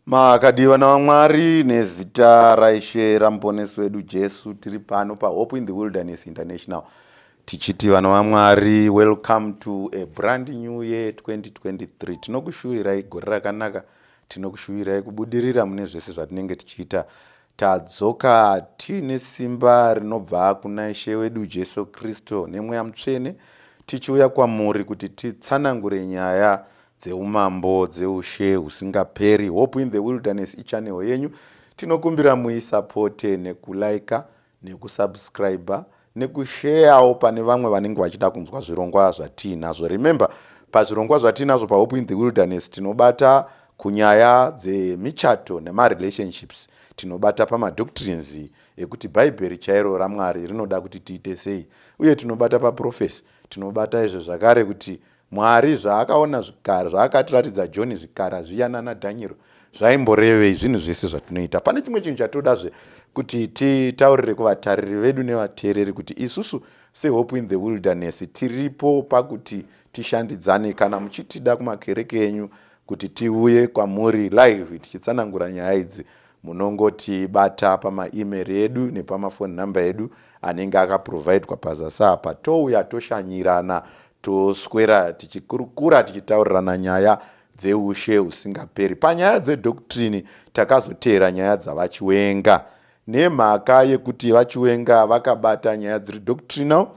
Makadiwa na Mwari nezita raishe ramuponesi wedu Jesu, tiri pano Hope in the Wilderness International tichiti vana vaMwari, welcome to a brand new year 2023. Tinokushuvirai gore rakanaka, tinokushuvirai kubudirira mune zvese zvatinenge tichiita. Tadzoka tine simba rinobva kuna Ishe wedu Jesu Kristu nemweya mutsvene, tichiuya kwamuri kuti titsanangure nyaya dzeumambo dzeushe husingaperi. Hope in the Wilderness ichanel yenyu. Tinokumbira muisapote nekulaika, nekusubscriber, nekusharewo pane vamwe vanenge vachida kunzwa zvirongwa zvatinazvo. Remember, pazvirongwa zvatinazvo Hope in the Wilderness tinobata kunyaya dzemichato nemarelationships, tinobata pamadoctrines ekuti bhaibheri chairo raMwari rinoda kuti tiite sei, uye tinobata paprofesi, tinobata izvo zvakare kuti Mwari zvaakaona zvikara, zvaakatiratidza John zvikara zviyana naDhanieri zvaimborevei zvinhu zvese zvatinoita. Pane chimwe chinhu chatodazve kuti titaurire kuvatariri vedu nevateereri kuti isusu seHope in the Wilderness tiripo pakuti tishandidzane. Kana muchitida kumakereke enyu kuti tiuye kwamuri live tichitsanangura nyaya idzi, munongotibata pamaemail edu nepamafoni namba edu anenge akaprovidwa pazasi apa. Touya toshanyirana, toswera tichikurukura tichitaurirana nyaya dzeushe husingaperi. Panyaya dzedoctrine takazoteera nyaya dzavaChiwenga, nemhaka yekuti vaChiwenga vakabata nyaya dziri doctrinal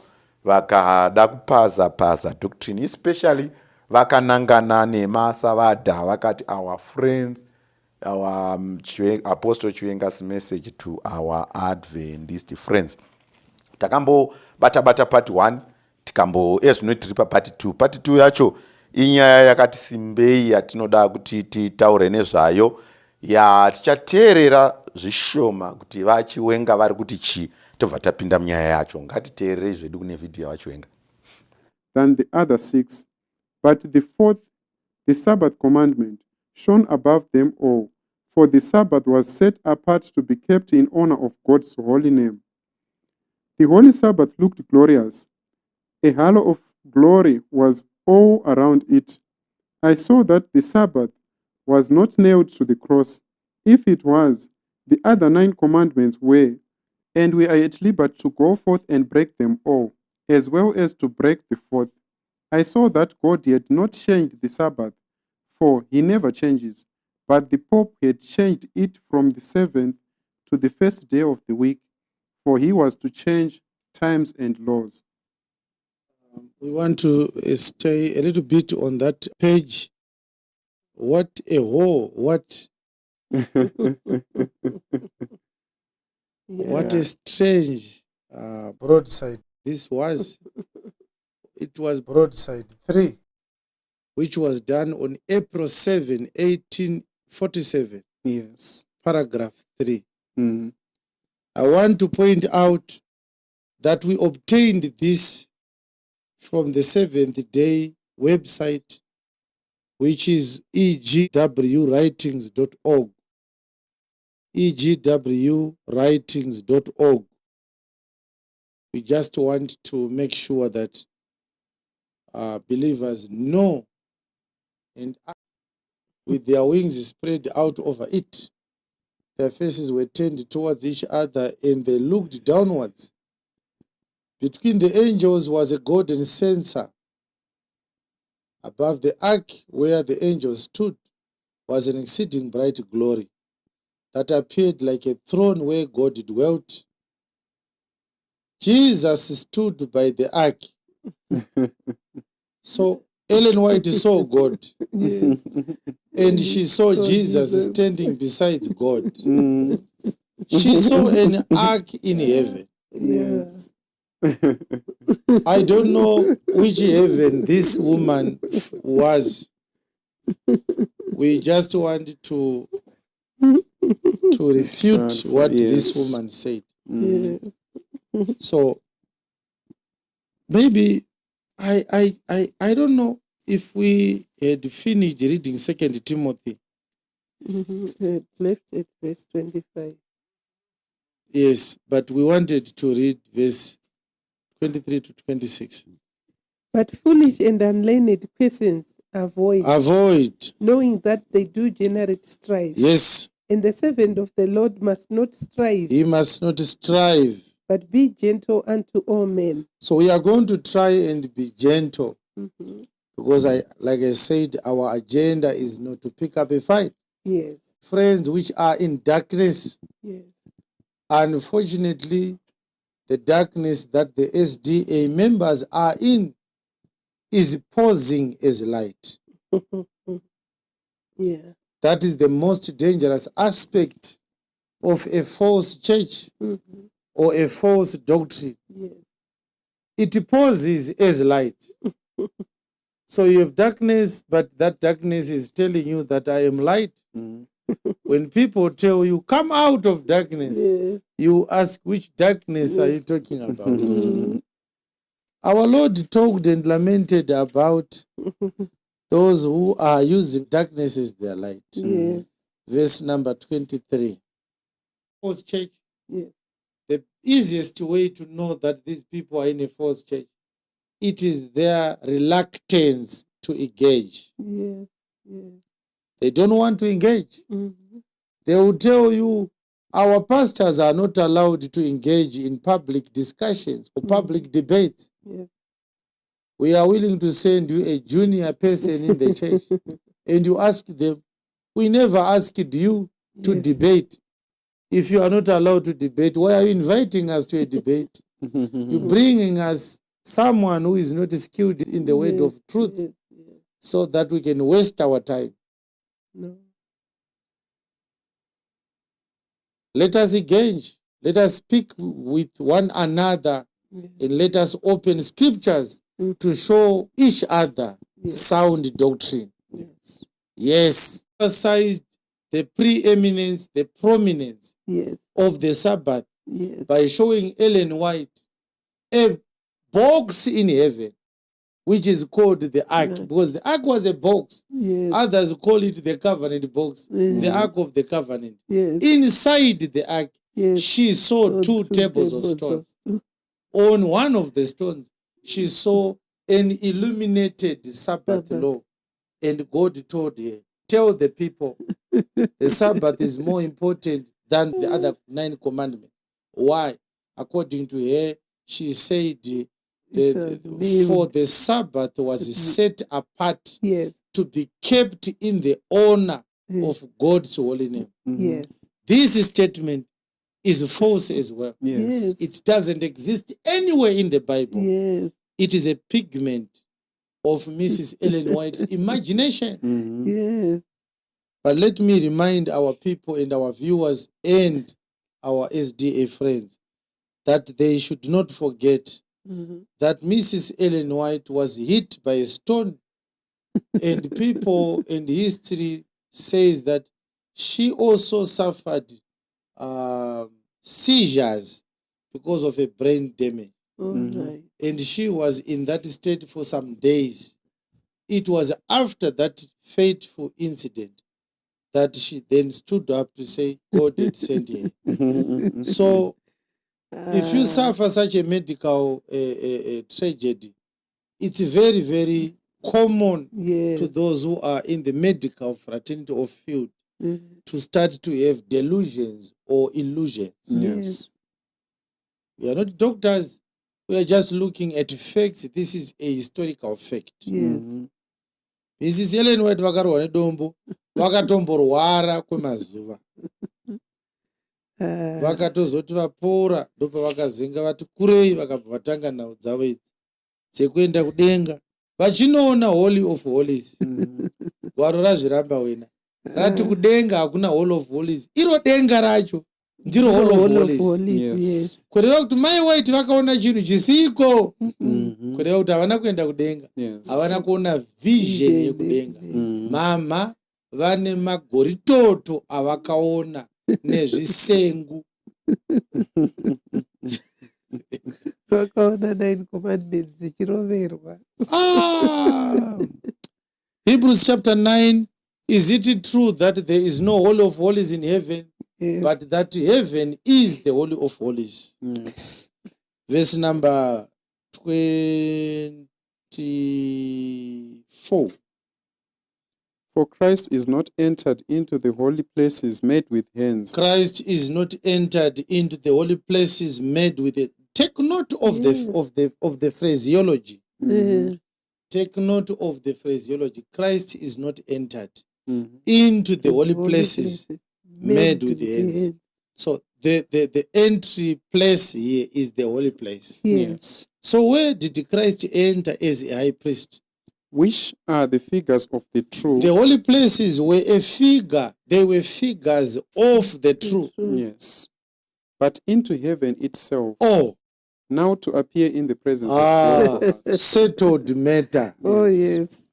vakada kupaza doctrine, especially vakanangana nemasavadha vakati our friends, our Apostle Chiwenga's message to our Adventist friends. Takambobata part 1, ezvino tiri part 2. Part 2 yacho inyaya yakati simbei yatinoda kuti titaure nezvayo, tichateerera zvishoma kuti vaChiwenga vari kuti chi, tobva tapinda munyaya yacho. Ngatiteererei zvedu kune vhidhiyo yavaChiwenga. Than the other 6, but the fourth, the Sabbath commandment, shone above them all, for the Sabbath was set apart to be kept in honor of God's holy name. The holy Sabbath looked glorious. A halo of glory was all around it. I saw that the Sabbath was not nailed to the cross. If it was, the other 9 commandments were, and we are at liberty to go forth and break them all, as well as to break the fourth. I saw that God had not changed the Sabbath, for he never changes, but the Pope had changed it from the 7th to the first day of the week, for he was to change times and laws. We want to stay a little bit on that page. What a whore, what what a strange broadside this was. It was broadside 3, which was done on April 7, 1847. Yes. Paragraph 3. I want to point out that we obtained this from the Seventh Day website, which is egwwritings.org. egwwritings.org. We just want to make sure that believers know, and with their wings spread out over it, their faces were turned towards each other and they looked downwards. Between the angels was a golden censer. Above the ark where the angels stood was an exceeding bright glory that appeared like a throne where God dwelt. Jesus stood by the ark. So Ellen White saw God. Yes. And she saw Jesus standing beside God. She saw an ark in heaven. Yes. I don't know which heaven this woman was. We just want to refute what this woman said. Yes. So maybe I don't know if we had finished reading 2 Timothy. We left at verse 25. Yes, but we wanted to read verse 23 to 26. But foolish and unlearned persons avoid. knowing that they do generate strife. Yes, And the servant of the Lord must not strive, he must not strive. but be gentle unto all men. So we are going to try and be gentle, Mhm. because like I said, our agenda is not to pick up a fight. Yes, Friends which are in darkness, yes, unfortunately, the darkness that the SDA members are in is posing as light. yeah. That is the most dangerous aspect of a false church Mhm. or a false doctrine. Yes. It poses as light. So you have darkness, but that darkness is telling you that I am light. When people tell you, come out of darkness, Yes. you ask, which darkness are you Yes. talking about? Mhm. Our Lord talked and lamented about those who are using darkness as their light. Yes. Verse number 23. False church. Yes. The easiest way to know that these people are in a false church, it is their reluctance to engage. Yes. Yes. They don't want to engage. Mhm. They will tell you, our pastors are not allowed to engage in public discussions or public debates. Yes. We are willing to send you a junior person in the church. And you ask them, we never asked you to Yes. debate. If you are not allowed to debate, why are you inviting us to a debate? You're bringing us someone who is not skilled in the word of Yes. truth, Yes. Yes. so that we can waste our time. No. Let us engage. Let us speak with one another, Yes. and let us open scriptures Mhm. to show each other Yes. sound doctrine. Yes. Yes, emphasized the preeminence, the prominence Yes. of the Sabbath Yes. by showing Ellen White a box in heaven, which is called the ark, Yes. because the ark was a box. Yes. Others call it the covenant box, Yes. the ark of the covenant. Yes. Inside the ark, Yes. she saw So two tables of stone. stone. On one of the stones, she saw an illuminated Sabbath Sabbath. law. And God told her, tell the people the Sabbath is more important than the other 9 commandments. Why? According to her, she said for the Sabbath was set apart Yes. to be kept in the honor Yes. of God's holy name. Yes. This statement is false as well. Yes. It doesn't exist anywhere in the Bible. Yes. It is a pigment of Mrs. Ellen White's imagination. Yes. But let me remind our people and our viewers and our SDA friends that they should not forget Mhm. that Mrs. Ellen White was hit by a stone, and people in history says that she also suffered seizures because of a brain damage, All right. and she was in that state for some days. It was after that fateful incident that she then stood up to say God had sent her. So if you suffer such a medical tragedy, it's very, very common Yes. to those who are in the medical fraternity or field Mhm. to start to have delusions or illusions. Yes. We are not doctors. We are just looking at facts. This is a historical fact. Yes. Mrs. Ellen White vakarwa nedombo vakatomborwara kwemazuva, vakatozoti vapora ndopavakazenga vati kurei, vakabva vatanga nhau dzavo idzi dzekuenda kudenga vachinoona holy of holies. Gwaro razviramba wena rati kudenga hakuna hall of holies, iro denga racho ndiro hall of holies. Yes. Kureva kuti mai White vakaona chinhu chisiko, kureva kuti havana kuenda kudenga, havana kuona vision yekudenga. Mama vane magoritoto avakaona nezvisengu. Vakaona 9 commandments dzichiroverwa. Hebrews chapter 9, is it true that there is no holy of holies in heaven? Yes. But that heaven is the holy of holies. Verse number 24. For Christ is not entered into the holy places made with hands. Christ is not entered into the holy places made with it. Take note of the phraseology. Take note of the phraseology. Christ is not entered into the holy places made with hands. So the entry place here is the holy place. Yes. So where did Christ enter as a high priest? Which are the figures of the true. The holy places were a figure. They were figures of the true. Yes. But into heaven itself. Oh. Now to appear in the presence of God. Settled matter. Oh, yes.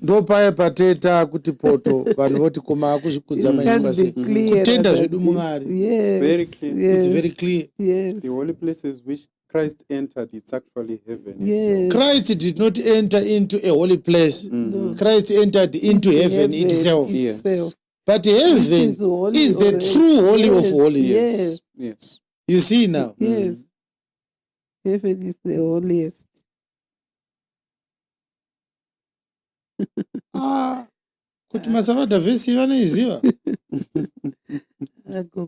Ndopaya pateta kuti poto vanhu voti koma akuzvikudza maningi sei kutenda zvedu muMwari. It's very clear. It's very clear. The holy places which Christ entered, it's actually heaven itself. Christ did not enter into a holy place. Christ entered into heaven itself. Yes. But heaven is the true holy of holies. Yes. You see now? Yes. Heaven is the holiest. Kuti masavada vhesi vanoiziva.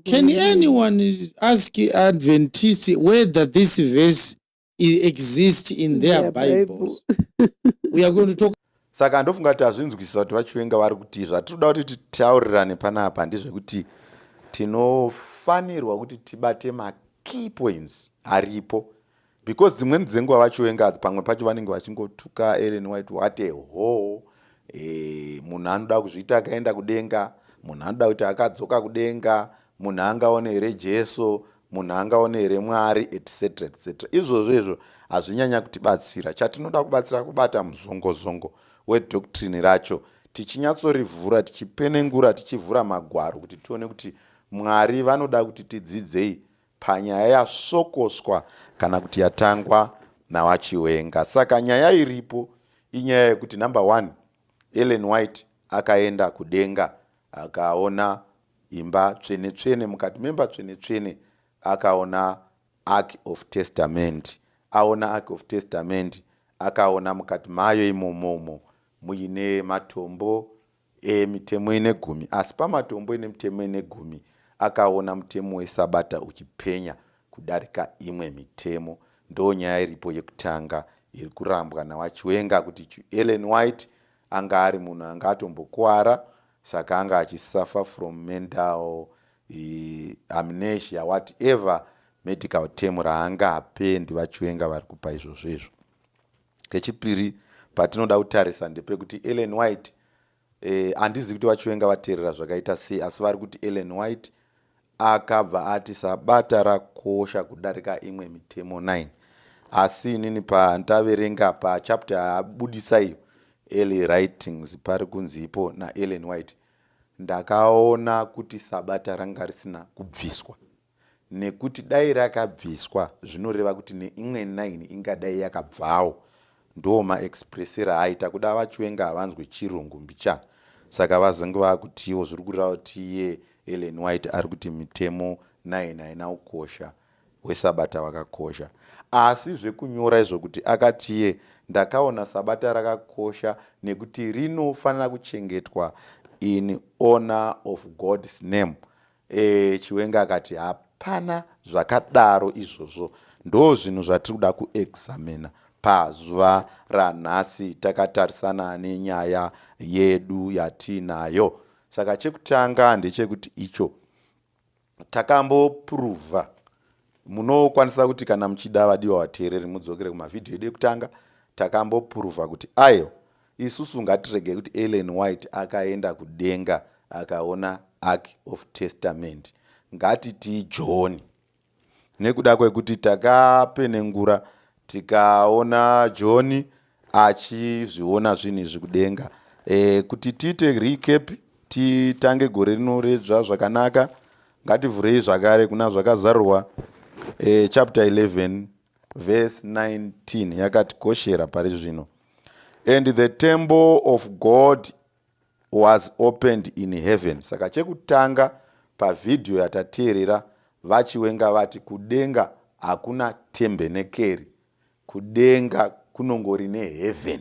Can anyone ask Adventists whether this verse exists in their Bibles? We are going to talk. Saka ndofunga kuti hazvinzwisisa kuti vachiwenga vari kuti zvatinoda kuti titaurirane panapa ndezvekuti tinofanirwa kuti tibate makey points aripo, because dzimweni dzenguva vachiwenga pamwe pacho vanenge vachingotuka Ellen White what a whole. Munhu anoda kuzviita akaenda kudenga, munhu anoda kuti akadzoka kudenga, munhu angaone here Jesu, munhu angaone here Mwari, etc etc. Izvozvo hazvinyanya kutibatsira. Chatinoda kubatsira kubata muzongozongo wedoctrine racho, tichinyatsoriivhura, tichipenengura, tichivhura magwaro kuti tione kuti Mwari vanoda kuti tidzidzei panyaya yasokoswa kana kuti yatangwa navachiwenga. Saka nyaya iripo inyaya yekuti number 1, Ellen White akaenda kudenga akaona imba tsvene tsvene, mukati memba tsvene tsvene akaona Ark of Testament. Aona Ark of Testament akaona mukati mayo imomomo muine matombo emitemo ine 10, asi pamatombo ine mitemo ine 10 akaona mutemo weSabata uchipenya kudarika imwe mitemo. Ndo nyaya iripo yekutanga iri kurambwa navachiwenga kuti Ellen White anga ari munhu anga atombokuwara, saka anga achisuffer from mental amnesia, whatever medical term raanga ape ndivachiwenga vari kupa izvozvo. Kechipiri patinoda kutarisa ndepekuti Ellen White handizi kuti vachiwenga vateerera zvakaita sei, asi vari kuti Ellen White akabva ati Sabata rakosha kudarika imwe mitemo 9. Asi inini pandaverenga pachapter yaabudisa iyo early writings pari kunzi ipo naEllen White, ndakaona kuti Sabata ranga risina kubviswa, nekuti dai rakabviswa zvinoreva kuti neimwe 9 ingadai yakabvawo. Ndo maexpressera aita kuda vachiwenga havanzwe chirungu mbichana, saka vazenge vakutiwo zviri kureva kuti iye Ellen White ari kuti mitemo 9 haina ukosha, weSabata wakakosha. Asi zvekunyora izvo kuti akati iye ndakaona Sabata rakakosha nekuti rinofanira kuchengetwa in honor of God's name. Chiwenga akati hapana zvakadaro izvozvo. Ndo zvinhu zvatiri kuda kuexamina pazuva ranhasi takatarisana nenyaya yedu yatinayo. Saka chekutanga ndechekuti icho takambopruvha. Munokwanisa kuti kana muchida vadiwa vateereri mudzokere kumavhidhiyo edu ekutanga, takambopruvha kuti ayo isusu ngatirege kuti Ellen White akaenda kudenga akaona Ark of Testament, ngatiti John. Nekuda kwekuti takapenengura tikaona John achizviona zvinhu izvi kudenga. Kuti tiite recap, titange gore rinoredzwa zvakanaka, ngativhurei zvakare kuna zvakazarurwa chapter 11 verse 19 yakatikoshera pari zvino. And the temple of God was opened in heaven. Saka chekutanga pavhidhiyo yatateerera vachiwenga vati kudenga hakuna tembenekeri, kudenga kunongori neheaven.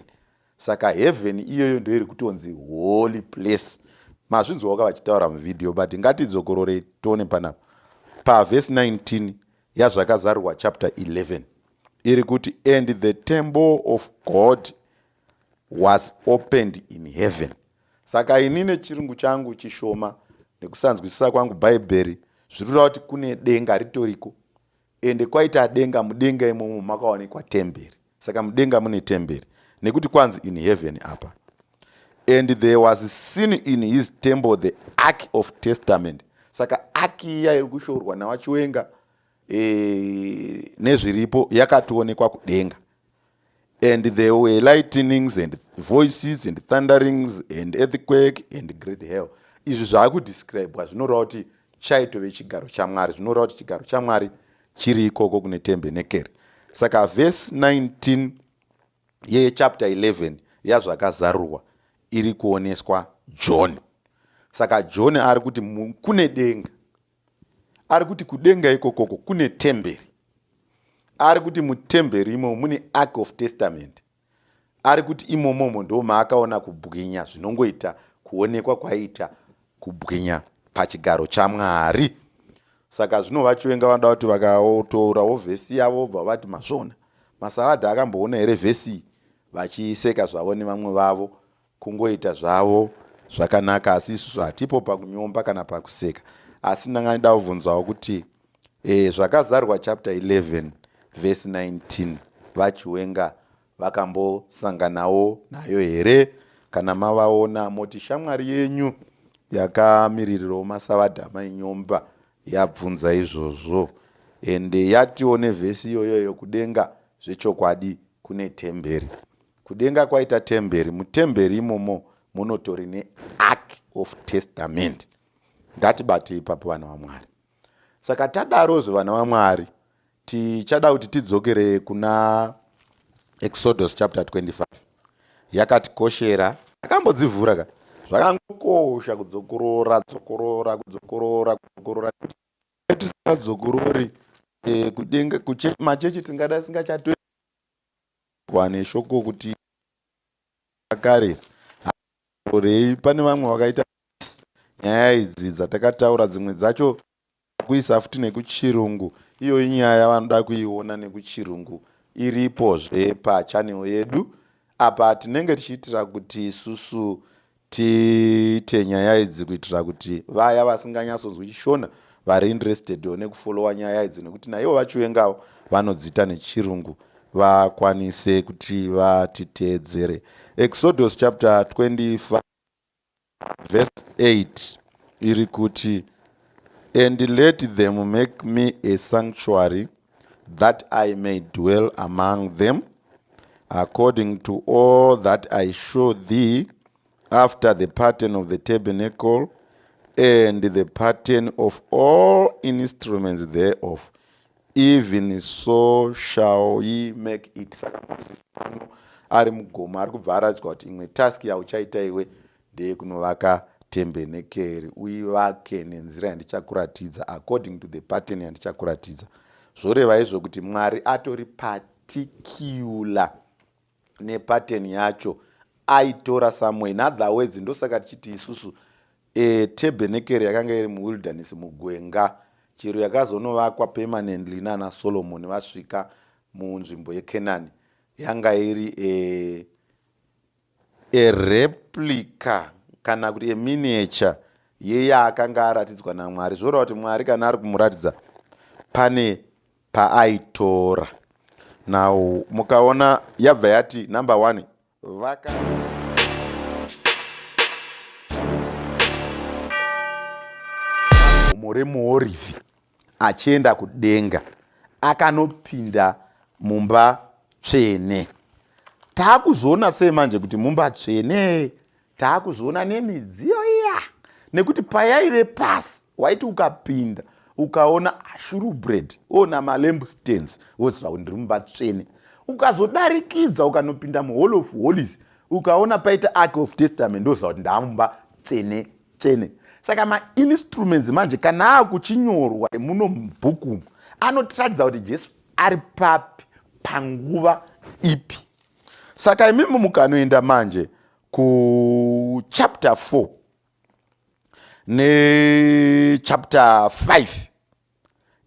Saka heaven iyoyo ndoiri kutonzi holy place. Mazvinzwaka vachitaura muvidhio, but ngatidzokorore tione panapa. Pavhesi 19 yazvakazarurwa chapter 11 iri kuti, and the temple of God was opened in heaven. Saka ini nechirungu changu chishoma nekusanzwisisa kwangu bhaibheri zviri kutaura kuti kune denga ritoriko, ende kwaita denga, mudenga imomo makaonekwa temberi. Saka mudenga mune temberi, nekuti kwanzi in heaven apa. And there was seen in his temple the ark of testament. Saka arki iya iri kushoorwa navachiwenga nezviripo yakatoonekwa kudenga. And there were lightnings and voices and thunderings and earthquake and great hail. Izvi zvakudescribwa zvinoreva kuti chaitove chigaro chamwari, zvinoreva kuti chigaro chamwari chiri ikoko kune tembenekeri. Saka vhesi 19 yechapter 11 yazvakazarurwa iri kuoneswa John. Saka John ari kuti kune denga, ari kuti kudenga ikokoko kune temberi, ari kuti mutemberi imo mune ark of testament, ari kuti imomomo ndo maakaona kubwinya zvinongoita kuonekwa kwaita kubwinya pachigaro chamwari. Saka zvino vachiwenga vanoda kuti vakatorawo vhesi yavo vobva vati mazvona Masavadha akamboona here vhesi vachiseka zvavo nevamwe vavo, kungoita zvavo zvakanaka, asi isusu hatipo pakunyomba kana pakuseka. Asi ndangada kubvunzawo kuti zvakazarwa chapter 11 verse 19 vachiwenga vakambosanganawo nayo here? Kana mavaona moti shamwari yenyu yakamiririrawo Masavadha mainyomba yabvunza izvozvo, ende yatiwo nevhesi iyoyo kudenga zvechokwadi kune temberi. Kudenga kwaita temberi, mutemberi imomo munotori neark of testament. Ngatibate ipapo vana vaMwari. Saka tadarozvo vana vaMwari, tichada kuti tidzokere kuna Exodus chapter 25. Yakatikoshera, akambodzivhura ka zvakangokosha kudzokorora tisingadzokorori kudenga machechi tingada singachatoe wane shoko kuti akare rei. Pane vamwe vakaita nyaya idzi dzatakataura, dzimwe dzacho kuisa futi nekuchirungu. Iyo inyaya vanoda kuiona nekuchirungu iripozve pachanel yedu apa tinenge tichiitira kuti isusu tiite nyaya idzi kuitira kuti vaya vasinganyatsonzwi chishona vari interested nekufolowa nyaya idzi, nekuti naivo vachiwengawo vanodzita nechirungu vakwanise kuti vatiteedzere. Exodus chapter 25 verse 8 iri kuti, and let them make me a sanctuary that I may dwell among them according to all that I show thee, after the pattern of the tabernacle and the pattern of all instruments thereof, even so shall ye make it. Saka ari mugoma ari kubva aradzwa kuti imwe taski yauchaita iwe ndeyekunovaka tembenekeri, uivake nenzira yandichakuratidza, according to the pattern yandichakuratidza. Zvoreva izvo kuti Mwari atori particular nepattern yacho aitora somewhere. In other words, ndosaka tichiti isusu tabernacle yakanga iri muwilderness mugwenga, chero yakazonovakwa permanently nana Solomon vasvika munzvimbo yeKenani, yanga iri a replica kana kuti miniature yeyaakanga aratidzwa naMwari. Zvoreva kuti Mwari kana ari kumuratidza pane paaitora. Now mukaona yabva yati number 1 vaka more muorivhi achienda kudenga akanopinda mumba tsvene. Taakuzviona sei manje kuti mumba tsvene? Taakuzviona nemidziyo iya, nekuti payaive pasi waiti ukapinda ukaona shurubread ona malambstands woziva kuti ndiri mumba tsvene. Ukazodarikidza ukanopinda muhall of holies ukaona paita ark of testament ndoziva kuti ndamumba tsvene tsvene. Saka mainstruments manje kana akuchinyorwa muno mubhuku anotiratidza kuti Jesu ari papi panguva ipi. Saka imimi mukanoenda manje kuchapter 4 nechapter 5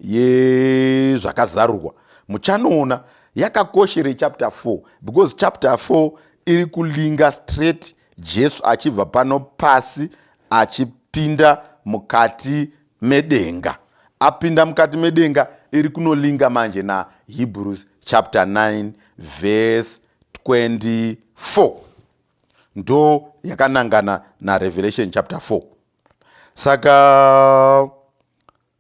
yezvakazarurwa, muchanoona yakakoshere chapter 4 because chapter 4 iri kulinga straight Jesu achibva pano pasi achipinda mukati medenga. Apinda mukati medenga iri kunolinga manje na Hebrews chapter 9 verse 24 ndo yakanangana na Revelation chapter 4. Saka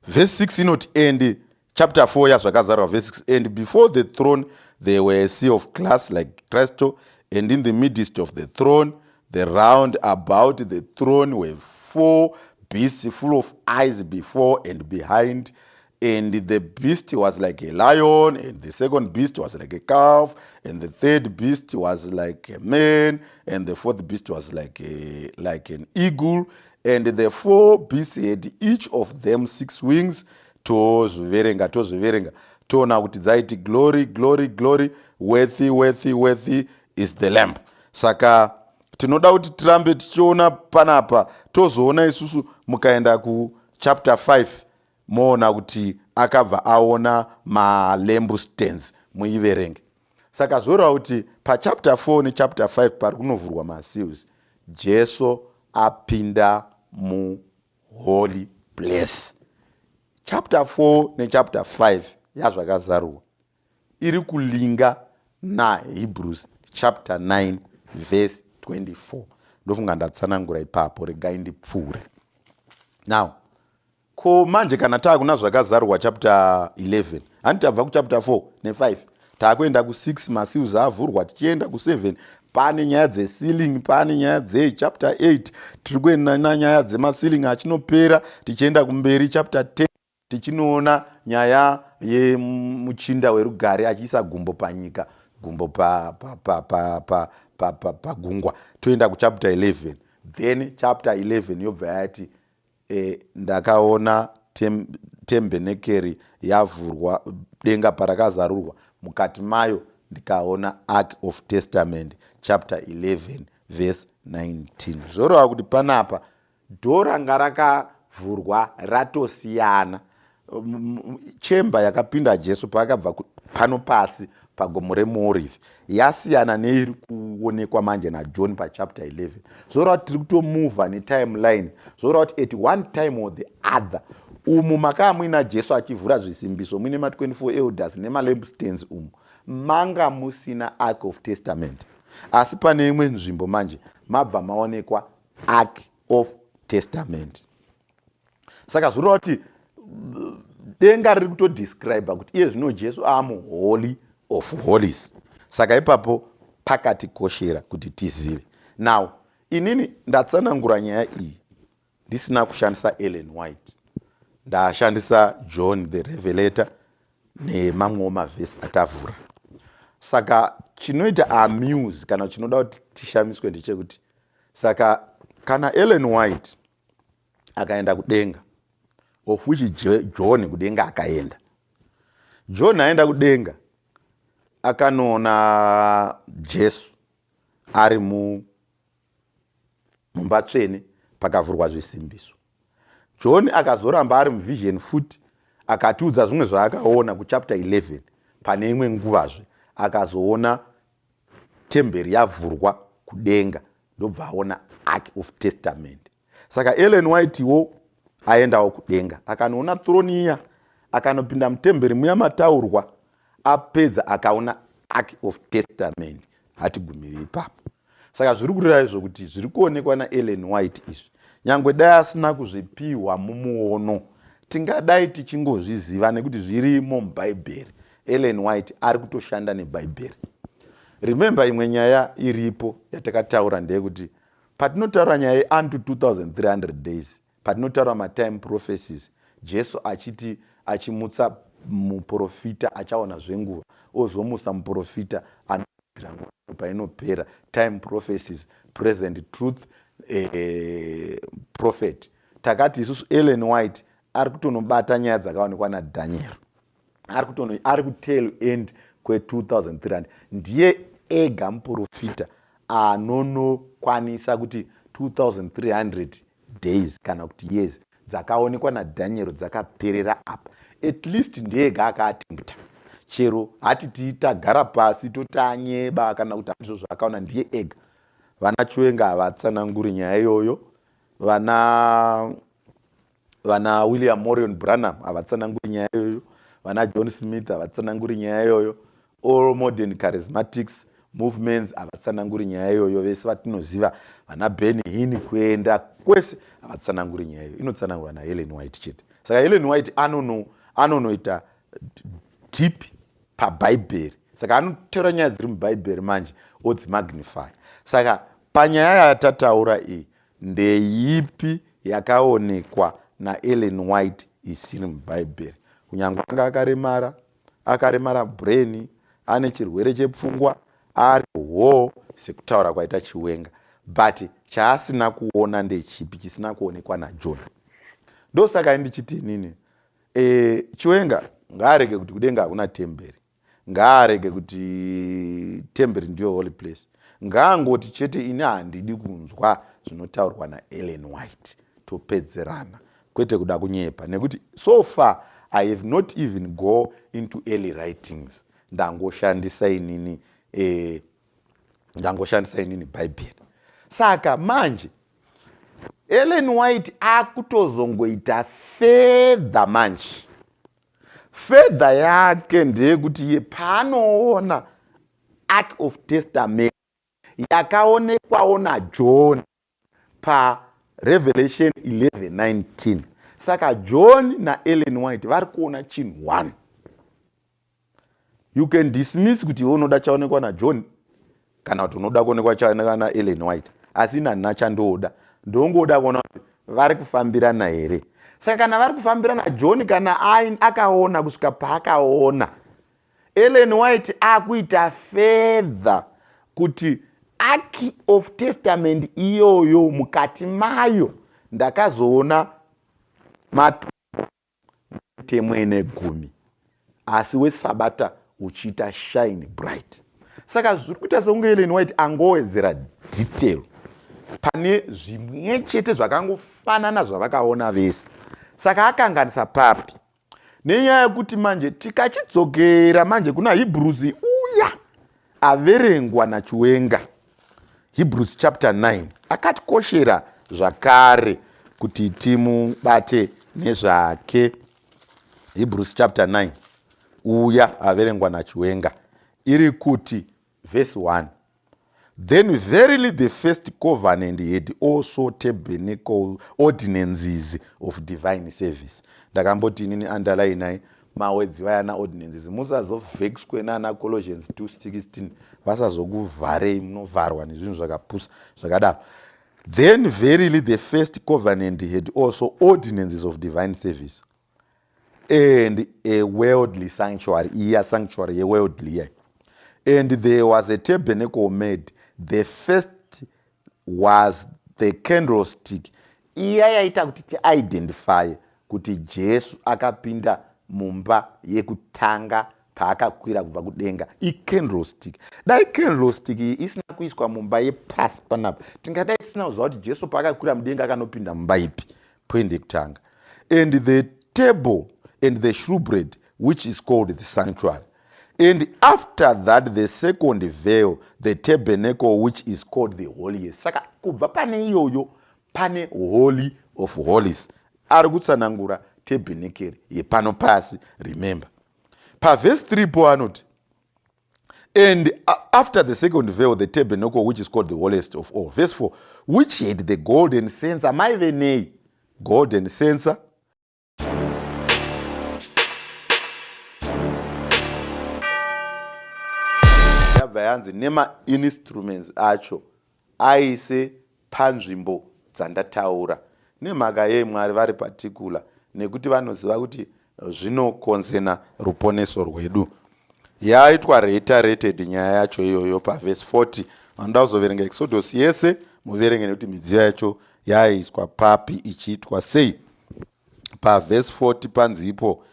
verse 6 inoti, and chapter 4 yazvakazarwa verse 6, and before the throne there were a sea of glass like crystal, and in the midst of the throne, the round about the throne, were 4 beasts full of eyes before and behind, and the beast was like a lion, and the second beast was like a calf, and the third beast was like a man, and the fourth beast was like an eagle, and the 4 beasts had each of them 6 wings. Tozviverenga toona kuti dzaiti glory, glory, glory, worthy, worthy, worthy is the lamb. Saka tinoda kuti tirambe tichiona panapa, tozoona isusu mukaenda ku chapter 5 moona kuti akabva aona malamb stands, muiverenge. Saka zvoreva kuti pa chapter 4 ne chapter 5 pari kunovhurwa maseals, Jesu apinda mu holy place. Chapter 4 ne chapter 5 yazvakazarurwa iri kulinga na Hebrews chapter 9 verse 24. Ndofunga ndatsanangura ipapo, regai ndipfuure. Now, ko manje kana taakuna zvakazarurwa chapter 11, handi tabva ku chapter 4 ne 5 taakuenda ku 6 maseals avhurwa, tichienda ku 7 pane nyaya dzesealing, pane nyaya chapter 8 tiri kuenda nanyaya dzemasealing achinopera, tichienda kumberi chapter 10 tichinoona nyaya yemuchinda werugare achiisa gumbo panyika, gumbo pagungwa. Toenda kuchapter 11, then chapter 11 yobva yati ndakaona tembenekeri yavhurwa, denga parakazarurwa, mukati mayo ndikaona ark of testament, chapter 11 verse 19. Zvoreva kuti panapa dhoranga rakavhurwa ratosiyana. Chemba yakapinda Jesu paakabva pano pasi pagomo reMorive yasiyana neiri kuonekwa manje naJohn pachapter 11. Zvoreva kuti tiri kutomuvha netimeline. Zvoreva kuti at one time or the other umu makaa muina Jesu achivhura zvisimbiso, muine ma24 elders nemalamb stands, umu manga musina ark of testament, asi pane imwe nzvimbo manje mabva maonekwa ark of testament. Saka zvoreva kuti denga riri kutodescribe kuti iye zvino Jesu amu holy of holies. Saka ipapo pakatikoshera kuti tizive. Now, inini ndatsanangura nyaya iyi ndisina kushandisa Ellen White, ndashandisa John the Revelator nemamwewo mavhesi atavhura. Saka chinoita amuse kana chinoda kuti tishamiswe ndechekuti, saka kana Ellen White akaenda kudenga, of which John kudenga akaenda, John aenda kudenga akanoona Jesu ari mumba tsvene pakavhurwa zvisimbiso. John akazoramba ari muvision futi, akatiudza zvimwe zvaakaona kuchapter 11 pane imwe nguvazve akazoona temberi yavhurwa kudenga, ndobva aona ark of testament. Saka Ellen White wo aendawo kudenga akanoona throne iya, akanopinda mutemberi muya mataurwa, apedza akaona ark of testament. Hatigumiri ipapo. Saka zviri kureva izvo kuti zviri kuonekwa naEllen White izvi, nyangwe dai asina kuzvipiwa mumuono, tingadai tichingozviziva nekuti zvirimo mubhaibheri. Ellen White ari kutoshanda nebhaibheri. Remember imwe nyaya iripo yatakataura ndeyekuti patinotaura nyaya yeunto 2300 days, patinotaura matime prophecies, Jesu achiti achimutsa muprofita achaona zvenguva, ozomusa muprofita anogira nguva painopera, time prophecies, present truth prophet. Takati isusu Ellen White ari kutonobata nyaya dzakaonekwa naDaniel, ari kutail end kwe 2300. Ndiye ega muprofita anonokwanisa kuti 2300 days kana kuti years dzakaonekwa naDhanieri dzakaperera apa. At least ndiyega akaatempta, chero hatiti tagara pasi totanyeba kana kuti handizvo zvakaona, ndiye ega. Vana Chiwenga havatsananguri nyaya iyoyo, vana William Marion Branham havatsananguri nyaya iyoyo, vana John Smith havatsananguri nyaya iyoyo, all modern charismatics movements havatsananguri nyaya iyoyo. Vese vatinoziva vana Benny Hinn kuenda kwese havatsananguri nyaya iyoyo, inotsanangurwa naEllen White chete. Saka Ellen White anonoita deep paBhaibheri, saka anotora nyaya dziri muBhaibheri manje odzimagnify. Saka panyaya yatataura iyi ndeipi yakaonekwa naEllen White isiri muBhaibheri? Kunyange anga akaremara brain, ane chirwere chepfungwa, ari sekutaura kwaita Chiwenga, but chaasina kuona ndechipi chisina kuonekwa naJohn. Ndosaka ndichiti nini, Chiwenga ngaarege kuti kudenga hakuna temberi, ngaarege kuti temberi ndiyo holy place, ngaangoti chete ini handidi kunzwa zvinotaurwa naEllen White, topedzerana, kwete kuda kunyepa. Nekuti so far I have not even go into early writings, ndangoshandisa inini Bible. Saka manje Ellen White akutozongoita fedha manje. Fedha yake ndeyekuti paanoona Ark of Testament yakaonekwawo naJohn paRevelation 11:19. Saka John naEllen White vari kuona chinhu one. You can dismiss kuti unoda chaonekwa naJohn kana kuti unoda kuonekwa chaonekwa naEllen White, asi handina chandoda, ndongoda kuona kuti vari kufambirana here. Saka kana vari kufambirana John kana akaona kusvika paakaona, Ellen White akuita fedha kuti Ark of Testament iyoyo mukati mayo ndakazoona matemwe negumi, asi weSabata uchiita shine bright. Saka zviri kuita sekunge Ellen White angowedzera detail pane zvimwe chete zvakangofanana zvavakaona vese. Saka akanganisa papi nenyaya yekuti manje tikachidzokera manje kuna Hebrews uya averengwa naChiwenga, Hebrews chapter 9, akatikoshera zvakare kuti timubate nezvake. Hebrews chapter 9 uya averengwa naChiwenga, iri kuti verse 1, then verily the first covenant had also tabernacle ordinances of divine service. Ndakamboti inini underline mawedzi vayana ordinances, musazovhexwe nana Colossians 2:16 vasazokuvharei, munovharwa nezvinhu zvakapusa zvakadaro. Then verily the first covenant had also ordinances of divine service and a worldly sanctuary, iya sanctuary ye worldly. And there was a tabernacle made. The first was the candlestick, iya yaita kuti ti-identify kuti Jesu akapinda mumba yekutanga paakakwira kubva kudenga, i-candlestick. Dai candlestick iyi isina kuiswa mumba yepasi panapa, tingadai tisina kuziva kuti Jesu paakakwira mudenga akanopinda mumba ipi, point yekutanga. And the table and the shewbread, which is called the sanctuary. And after that, the second veil, the tabernacle, which is called the holiest. Saka kubva pane iyoyo pane holy of holies. Ari kutsanangura tabernacle yepano pasi, remember. Pa verse 3 po anoti, and after the second veil, the tabernacle, which is called the holiest of all. Verse 4, which had the golden censer. Maivenei golden censer. Yanzi nema instruments acho aise panzvimbo dzandataura, nemhaka yeMwari vari particular, nekuti vanoziva kuti zvinokonzena ruponeso rwedu. Yaitwa reiterated nyaya yacho iyoyo paverse 40. Vanoda kuzoverenga Exodus yese muverenge nekuti midziyo yacho yaiswa papi ichiitwa sei. Paverse 40 panzipo,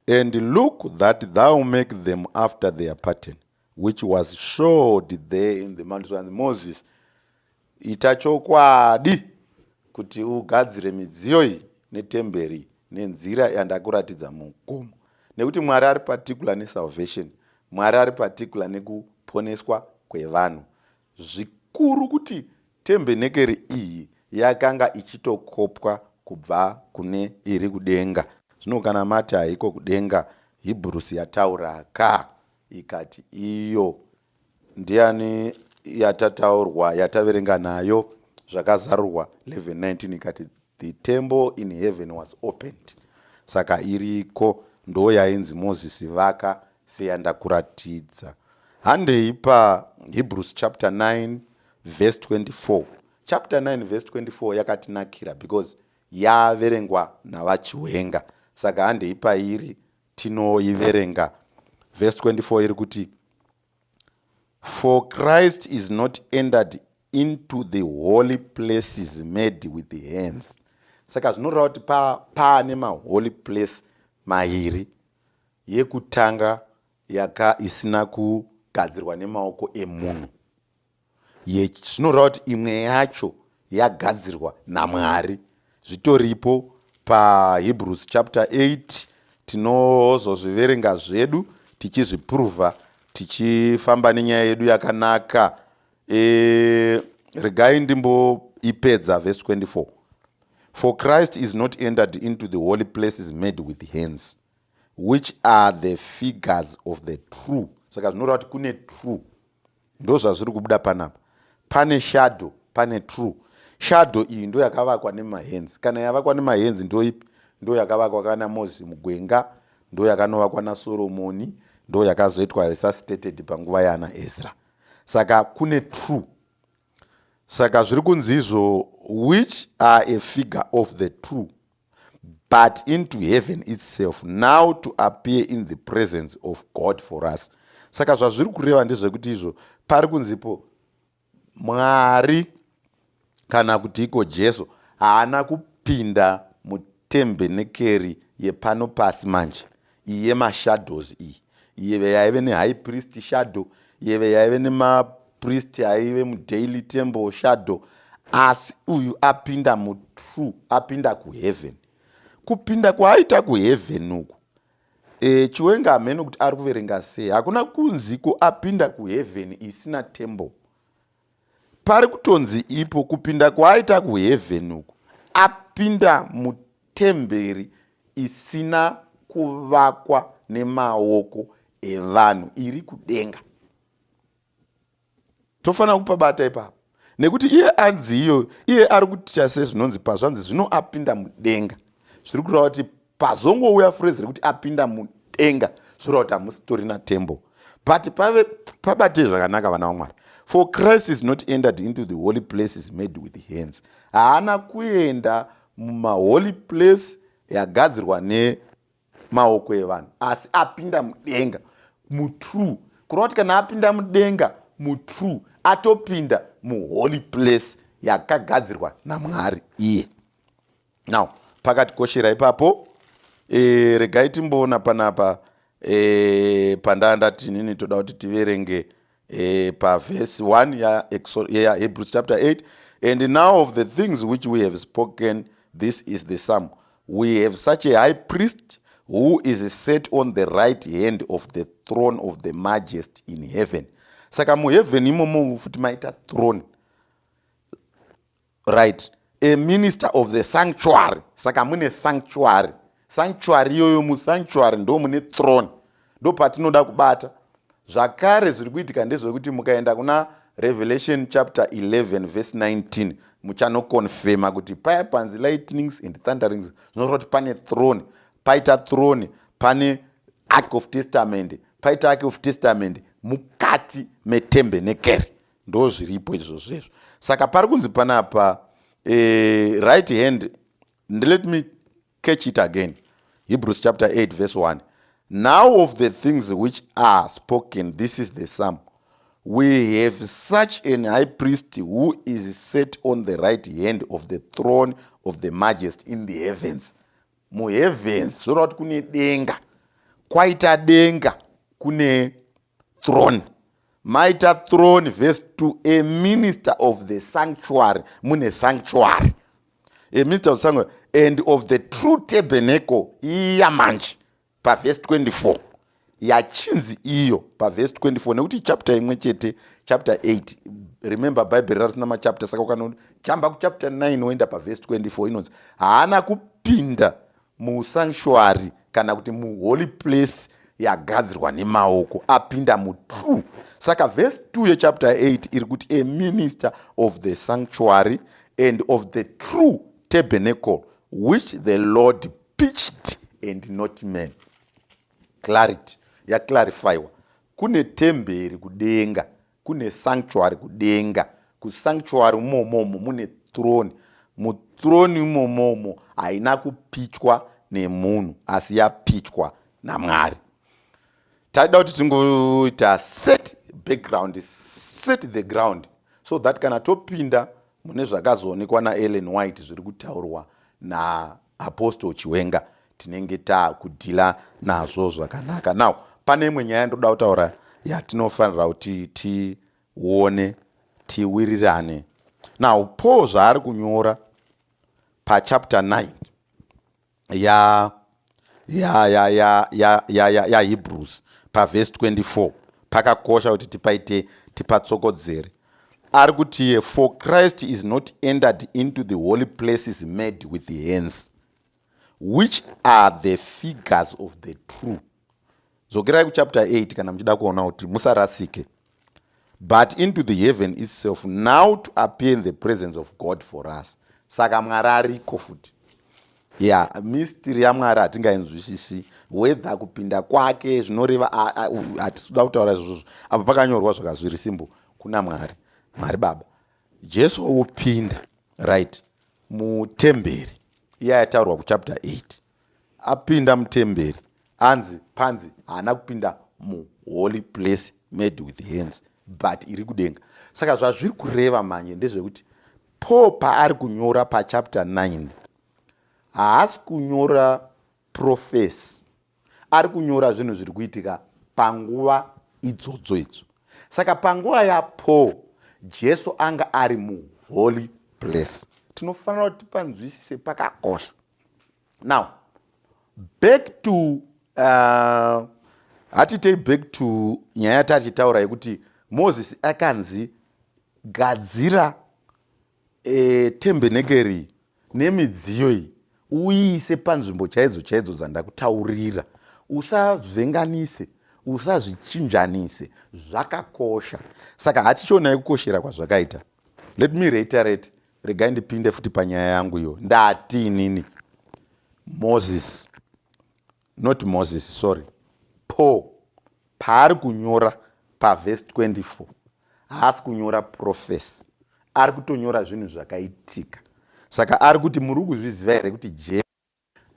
and look that thou make them after their pattern. which was showed there in the mountain. Moses, ita chokwadi kuti ugadzire midziyo iyi netemberi nenzira yandakuratidza mugomo. Nekuti Mwari ari particular nesalvation, Mwari ari particular nekuponeswa kwevanhu. Zvikuru kuti tembenekeri iyi yakanga ichitokopwa kubva kune iri kudenga. Zvino kana mati haiko kudenga, Hebrews yataura ka ikati iyo ndiani yatataurwa yataverenga nayo zvakazarurwa 11:19 ikati the temple in heaven was opened. Saka iriko ndo yainzi Moses vaka seyandakuratidza. Handei pa Hebrews chapter 9 verse 24. Chapter 9 verse 24 yakatinakira because yaverengwa navachiwenga. Saka handei pairi tinoiverenga. Verse 24 iri kuti, for Christ is not entered into the holy places made with the hands. Saka zvinoreva kuti paane maholy place mairi. Yekutanga isina kugadzirwa nemaoko emunhu. Zvinoreva kuti imwe yacho yagadzirwa naMwari. Zvitoripo paHebrews chapter 8 tinozozviverenga zvedu tichizvipruvha tichifamba nenyaya yedu yakanaka. Regai ndimboipedza verse 24. For Christ is not entered into the holy places made with hands, which are the figures of the true. Saka zvinoreva kuti kune true. Ndo zvazviri kubuda panapa. Pane shadow, pane true. Shadow iyi ndo yakavakwa nemahands. Kana yavakwa nemahands ndo ipi? Ndo yakavakwa kana Moses mugwenga, ndo yakanovakwa naSolomoni, ndo yakazoitwa resuscitated panguva yana Ezra. Saka kune true. Saka zviri kunzi izvo, which are a figure of the true, but into heaven itself, now to appear in the presence of God for us. Saka zvazviri kureva ndezvekuti izvo pari kunzipo Mwari kana kuti iko Jesu haana kupinda mutembenekeri yepano pasi manje iye mashadows iyi. Iye yaive nehigh priest shadow, iye yaive nemapriest aive mudaily temple shadow, asi uyu apinda mutrue, apinda kuheaven. Kupinda kwaaita kuheaven uku, Chiwenga hameno kuti ari kuverenga sei. Hakuna kunziko apinda kuheaven isina temple. Pari kutonzi ipo kupinda kwaaita kuheaven uku, apinda mutemberi isina kuvakwa nemaoko evanhu, iri kudenga. Tofanira kupabata ipapo. Nekuti iye anzi iyo, iye ari kuticha sezvinonzi pazvanzi zvino apinda mudenga. Zviri kureva kuti pazongouya phrase rekuti apinda mudenga, zvoreva kuti hamusitorina temple. But pabate zvakanaka vana vaMwari. For Christ is not entered into the holy places made with hands. Haana kuenda mumaholy place yagadzirwa nemaoko evanhu, asi apinda mudenga mutrue. Kureva kuti kana apinda mudenga mutrue, atopinda muholy place yakagadzirwa naMwari iye. Now, pakatikoshera ipapo, regai timboona panapa pandandati nini toda kuti tiverenge verse 1 ya Hebrews chapter 8. And now of the things which we have spoken, this is the sum. We have such a high priest who is set on the right hand of the throne of the majesty in heaven. Saka muheaven imomo futi maita throne. Right. A minister of the sanctuary. Saka mune sanctuary. Sanctuary yoyo mu sanctuary ndo mune throne. Ndo patinoda kubata. Zvakare zviri kuitika ndezvekuti mukaenda kuna Revelation chapter 11 verse 19 muchanokonfirma kuti paya panzi lightnings and thunderings zvinoreva kuti pane throne. Paita throne, pane Ark of Testament, paita Ark of Testament mukati metembenekeri. Ndo zviripo izvo zvezvo. Saka pari kunzi panapa right hand, let me catch it again. Hebrews chapter 8 verse 1. Now of the things which are spoken, this is the sum. We have such an high priest who is set on the right hand of the throne of the majesty in the heavens. Mu heavens, zvoreva kuti kune denga. Kwaita denga, kune throne. maita throne, verse 2, a minister of the sanctuary, mune sanctuary, a minister of the sanctuary, and of the true tabernacle, iya manje, verse 24. Yachinzi iyo verse 24 nekuti chapter imwe chete, chapter 8. Remember Bible rasina machapter, saka ukanochamba kuchapter 9 woenda verse 24 inonzi haana kupinda musanctuary kana kuti muholy place yagadzirwa nemaoko, apinda mutrue. Saka verse 2 yechapter 8 iri kuti a minister of the sanctuary and of the true tabernacle which the Lord pitched and not man. Clarity yaklarifaiwa. Kune temberi kudenga, kune sanctuary kudenga. Kusanctuary umomomo mune throne. Muthrone umomomo haina kupichwa nemunhu asi yapichwa naMwari. Taida kuti tingoita set background, set the ground, so that kana topinda mune zvakazoonekwa naEllen White zviri kutaurwa naApostle Chiwenga tinenge takudhila nazvo zvakanaka. Now pane imwe nyaya ndoda kutaura yatinofanira kuti tione, tiwirirane. Now Paul zvaari kunyora pachapter 9 ya Hebrews verse 24 pakakosha kuti tipatsokodzere. Ari kuti for Christ is not entered into the holy places made with the hands, which are the figures of the true. Zokerai kuchapter 8 kana muchida kuona kuti musarasike. But into the heaven itself, now to appear in the presence of God for us. Saka Mwari ariko futi. Mystery yaMwari hatingainzwisisi, whether kupinda kwake zvinoreva hatisuda kutaura izvozvo. Apa pakanyorwa zvakazviri simple, kuna Mwari, Mwari Baba. Jesu upinda, right, mutemberi. Iya yataurwa kuchapter 8. Apinda mutemberi. Panzi haana kupinda holy place made with hands, but iri kudenga. Saka zvazviri kureva manje ndezvekuti Paul paari kunyora pachapter 9 haasi kunyora prophecy, ari kunyora zvinhu zviri kuitika panguva idzodzo idzo. Saka panguva yaPaul Jesu anga ari muholy place. Tinofanira kuti panzwisise pakakosha. Now back to hatitei back to nyaya yatachitaura yekuti Moses akanzi gadzira tabernacle nemidziyo iyi uiise panzvimbo chaidzo chaidzo dzandakutaurira. Usavhenganise, usazvichinjanise, zvakakosha. Saka hatichionai kukoshera kwazvakaita. Let me reiterate, regai ndipinde futi panyaya yangu iyo. Ndati inini Moses, not Moses, sorry, Paul paari kunyora verse 24 haasi kunyora prophecy, ari kutonyora zvinhu zvakaitika. Saka ari kuti muri kuzviziva here kuti Jesu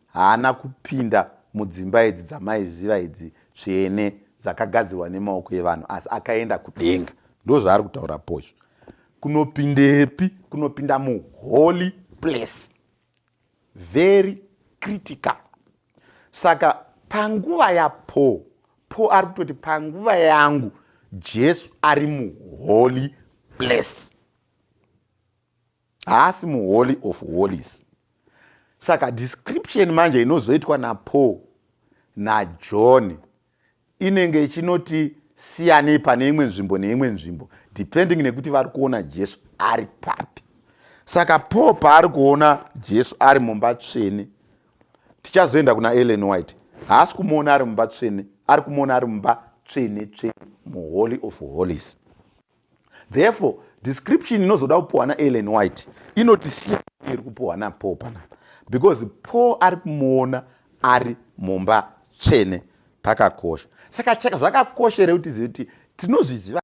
haana kupinda mudzimba idzi dzamaiziva idzi tsvene dzakagadzirwa nemaoko evanhu, asi akaenda kudenga. Ndo zvaari kutaura pozvo. Kunopindepi? Kunopinda muholy place, very critical. Saka panguva yaPaul, Paul ari kutoti panguva yangu Jesu ari muholy place, haasi muholy of holies. Saka description manje inozoitwa naPaul naJohn inenge ichinoti siyanei pane imwe nzvimbo neimwe nzvimbo, depending nekuti vari kuona Jesu ari papi. Saka Paul paari kuona Jesu ari mumba tsvene, tichazoenda kuna Ellen White, haasi kumuona ari mumba tsvene, ari kumuona ari mumba tsvene tsvene, muholy of holies. Therefore description inozoda kupuwa naEllen White inotisiya iri kupuwa naPaul panapa, because Paul ari kumuona ari mumba tsvene, pakakosha. Saka zvakakoshera kuti tizive kuti tinozviziva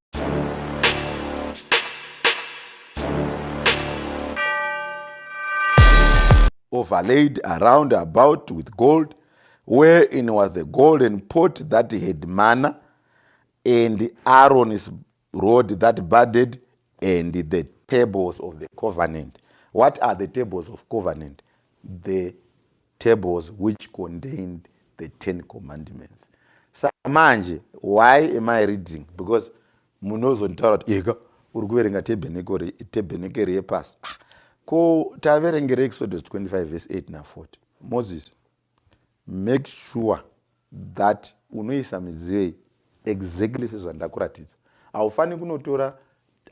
overlaid around about with gold, wherein was the golden pot that had manna, and Aaron's rod that budded, and the tables of the covenant. What are the tables of covenant? The tables which contained the 10 commandments. So manje, why am I reading? Because munozontaura kuti ega uri kuverenga tebhenekeri yepasi. Ko taverengere Exodus 25 verse 8 na 40. Moses, make sure that unoisa midziyo iyi exactly sezvandakuratidza. Haufani kunotora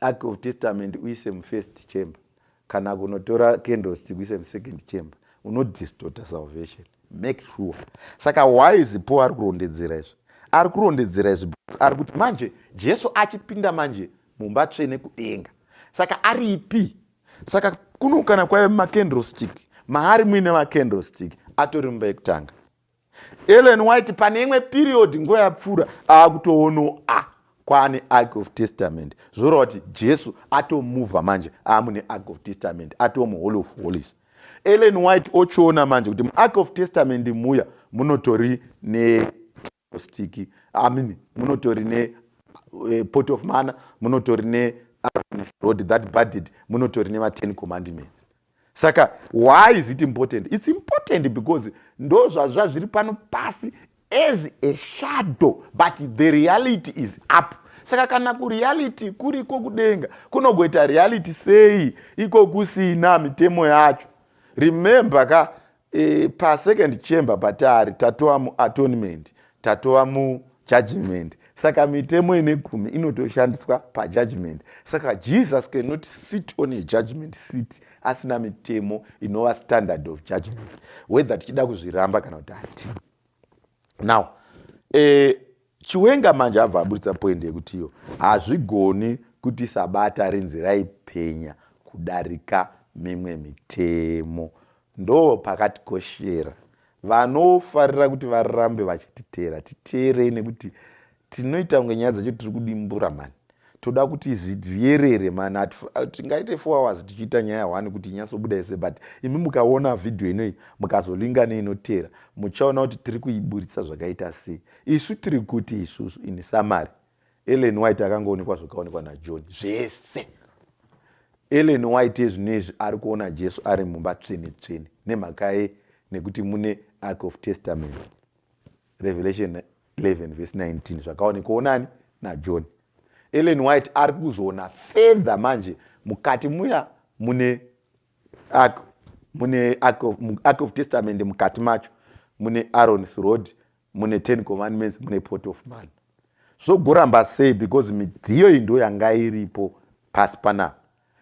Ark of Testament uise mufirst chamber kana kunotora candlestick uise musecond chamber. Unodistort salvation. Make sure. Saka why is Paul ari kurondedzera izvi? Ari kurondedzera izvi ari kuti manje Jesu achipinda manje mumba tsvene kudenga. Saka ari ipi? Saka kuno kana kwaive macandlestick, maari muine macandlestick atori mumba yekutanga. Ellen White pane imwe period nguva yapfuura akutoona kwaane Ark of Testament. Zvoreva kuti Jesu atomuvha manje aamune Ark of Testament, atomu Hall of Holies. Ellen White ochiona manje kuti muArk of Testament muya munotori necandlestick, munotori ne pot of manna, munotori ne rod that budded, munotori nema 10 commandments. Saka why is it important? It's important because ndo zviri pano pasi as a shadow, but the reality is up. Saka kana kureality kuriko kudenga kunogoita reality sei iko kusina mitemo yacho. Remember pa second chamber patari tatova mu-atonement, tatova mu-judgment. Saka mitemo ine 10 inotoshandiswa pa-judgment. Saka Jesus cannot sit on a judgment seat asina mitemo inova standard of judgment, whether tichida kuzviramba kana kuti hatini. Now, Chiwenga manje abva aburitsa point yekuti iyo hazvigoni kuti Sabata rinzi raipenya kudarika mimwe mitemo. Ndo pakatikoshera vanofarira kuti varambe vachititeera titeerei, nekuti tinoita kunge nyaya dzacho tiri kudimbura mani. Toda kuti zvierere mani. Tingaite 4 hours tichiita nyaya 1 kuti inyasobuda ese, but imi mukaona vhidhiyo inoyi mukazolinga neinoteera muchaona kuti tiri kuiburitsa zvakaita sei. Isu tiri kuti isusu in summary, Ellen White akangoonekwa zvakaonekwa naJohn zvese. Ellen White ezvinezvi ari kuona Jesu ari mumba tsvene-tsvene nemhaka nekuti mune Ark of Testament. Revelation 11 verse 19 zvakaonekwa nani naJohn. Ellen White ari kuzoona further manje mukati muya mune Ark of Testament, mukati macho mune Aaron's rod, mune 10 commandments, mune pot of manna. Zvogoramba sei because midziyo iyi ndo yanga iripo pasi panapa.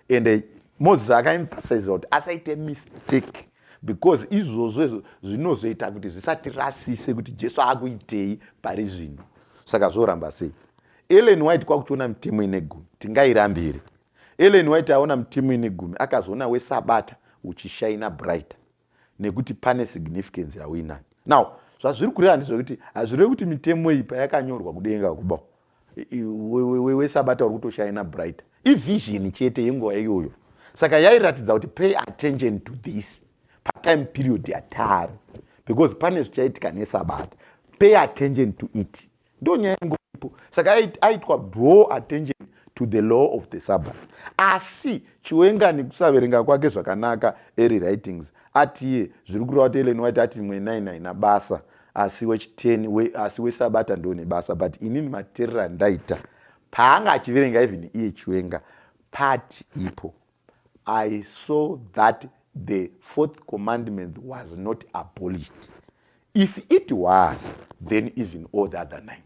And Moses akaemphasize kuti asaite mistake because izvozvo zvinozoita kuti zvisatirasise kuti Jesu akuitei pari zvino. Saka zvoramba sei. Ellen White kwakuchiona mitemo ine 10 tingairambire. Ellen White aona mitemo ine 10 akazoona weSabata uchishaina brighter nekuti pane significance yawinani. Now zvazviri kureva ndizvokuti hazvirevi kuti mitemo iyi payakanyorwa kudenga kuba weSabata uri kutoshaina brighter. Vision chete yenguva iyoyo. Saka yairatidza kuti pay attention to this patime period yatari, because pane zvichaitika neSabata. Pay attention to it. Ndo nyaya yangu. Saka aitwa draw attention to the law of the Sabbath. Asi Chiwenga nekusaverenga kwake zvakanaka early writings atiye zviri kureva kuti Ellen White ati mwe 9 nabasa asi we10 asi weSabata ndo nebasa, but inini materera ndaita paanga achiverenga even iye Chiwenga part ipo. I saw that the 4th commandment was not abolished. If it was, then even all the other 9.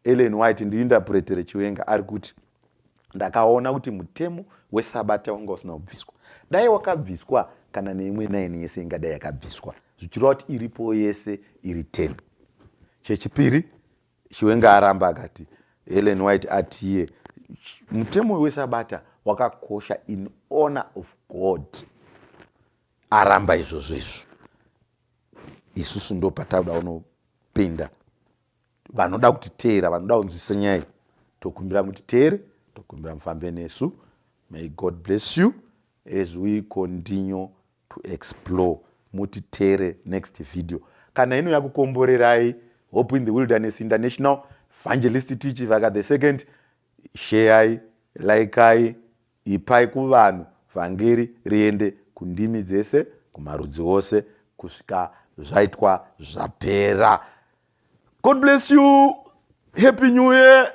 Ellen White ndiinterpretere Chiwenga ari kuti ndakaona kuti mutemo weSabata wanga usina kubviswa. Dai wakabviswa kana neimwe 9 yese ingadai yakabviswa, zvichireva kuti iripo yese iri 10. Chechipiri Chiwenga aramba akati, Ellen White atiye mutemo weSabata wakakosha in honor of God. Aramba izvozvo. Isusu ndo patauda unopinda vanoda kutiteera, vanoda kunzwisisa nyaya iyi. Tokumbira mutiteere, tokumbira mufambe nesu. May God bless you as we continue to explore. Mutiteere next video. Kana ino yakukomborerai Hope in the Wilderness International, Evangelist Chivhaka the second, share, like, ipai kuvanhu vhangeri riende kundimi dzese, kumarudzi ose, kusvika zvaitwa zvapera. God bless you. Happy New Year.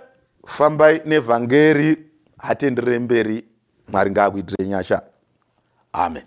fambai nevhangeri, hatenderere mberi. Mwari ngaakuitirei nyasha. Amen.